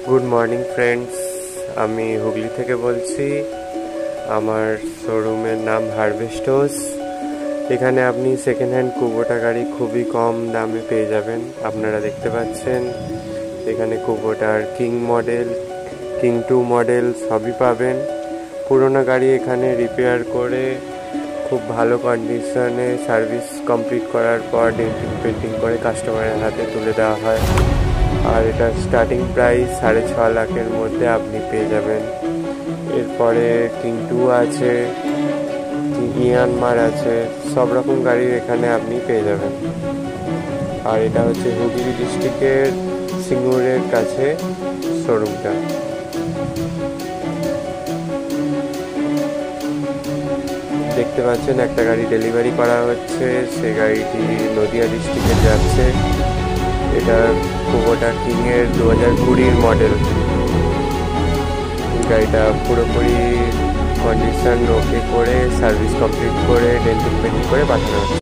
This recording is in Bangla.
গুড মর্নিং ফ্রেন্ডস, আমি হুগলি থেকে বলছি। আমার শোরুমের নাম হারভেস্টস। এখানে আপনি সেকেন্ড হ্যান্ড কুবোটা গাড়ি খুবই কম দামে পেয়ে যাবেন। আপনারা দেখতে পাচ্ছেন এখানে কুবোটার কিং মডেল, কিং 2 মডেল সবই পাবেন। পুরোনো গাড়ি এখানে রিপেয়ার করে খুব ভালো কন্ডিশনে সার্ভিস কমপ্লিট করার পর ডেন্টিং পেন্টিং করে কাস্টমারের হাতে তুলে দেওয়া হয়। আর এটা স্টার্টিং প্রাইস 6.5 লাখের মধ্যে আপনি পেয়ে যাবেন। এরপরে কিং 2 আছে, ইয়ানমার আছে, সব রকম গাড়ি এখানে আপনি পেয়ে যাবেন। আর এটা হচ্ছে হুগলি ডিস্ট্রিক্টের সিঙ্গুরের কাছে শোরুমটা। দেখতে পাচ্ছেন একটা গাড়ি ডেলিভারি করা হচ্ছে, সেই গাড়িটি নদিয়া ডিস্ট্রিক্টে যাচ্ছে। এটা কুবোটা কিংয়ের 2020 মডেল। গাড়িটা পুরোপুরি কন্ডিশন ওকে করে সার্ভিস কমপ্লিট করে ডেন্টিং পেন্টিং করে পাঠানো হচ্ছে।